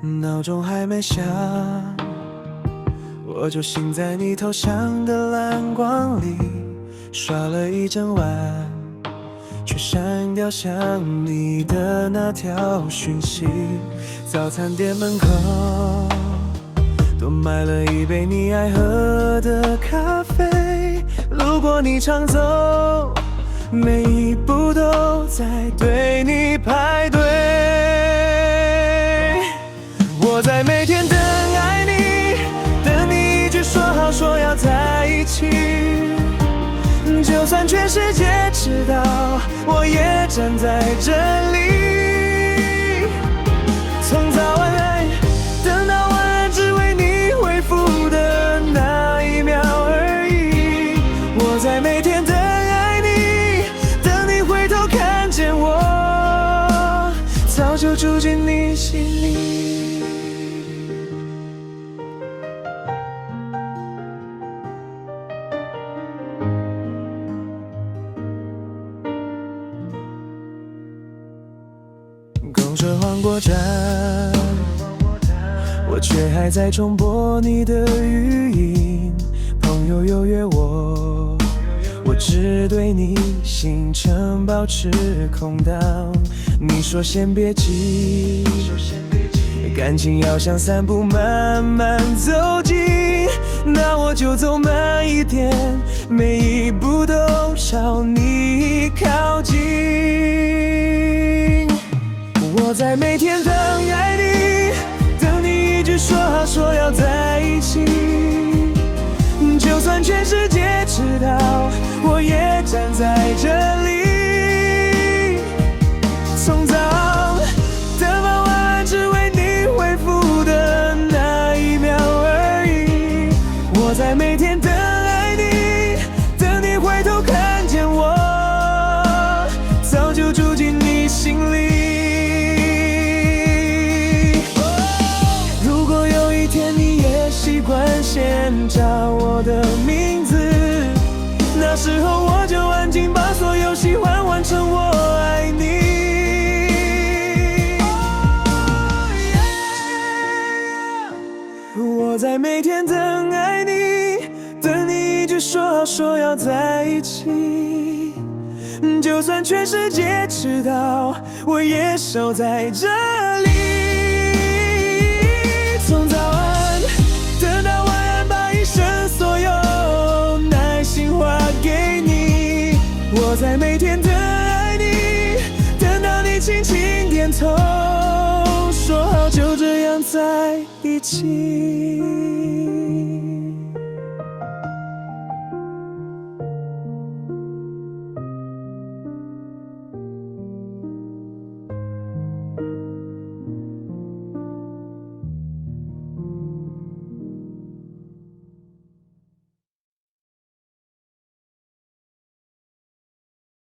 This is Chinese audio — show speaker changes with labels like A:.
A: 闹钟还没响，我就醒在你投向的蓝光里，刷了一整晚，却删掉想你的那条讯息。早餐店门口多买了一杯你爱喝的咖啡，路过你常走，每一步都在对你排队。我在每天等爱你，等你一句说好说要在一起，就算全世界知道，我也站在这里。从早安等到晚安，只为你回复的那一秒而已。我在每天等爱你，等你回头看见我，早就住进你心里。公车换过站，我却还在重播你的语音。朋友又约我，我只对你行程保持空档。你说先别急，感情要像散步慢慢走近，那我就走慢一点，每一步都朝你靠近。我在每天等爱你，等你一句说好说要在一起，就算全世界知道，我也站在这里。从早等到晚安，只为你回复的那一秒而已。我在每天等爱你，等你回头看见我，早就住进你心里。习惯先叫我的名字，那时候我就安静把所有喜欢换成我爱你。我在每天等爱你，等你一句说好说要在一起，就算全世界知道，我也守在这里。从早安等到晚安，把一生所有耐心还给你。我在每天等爱你，等到你轻轻点头，说好就这样在一起。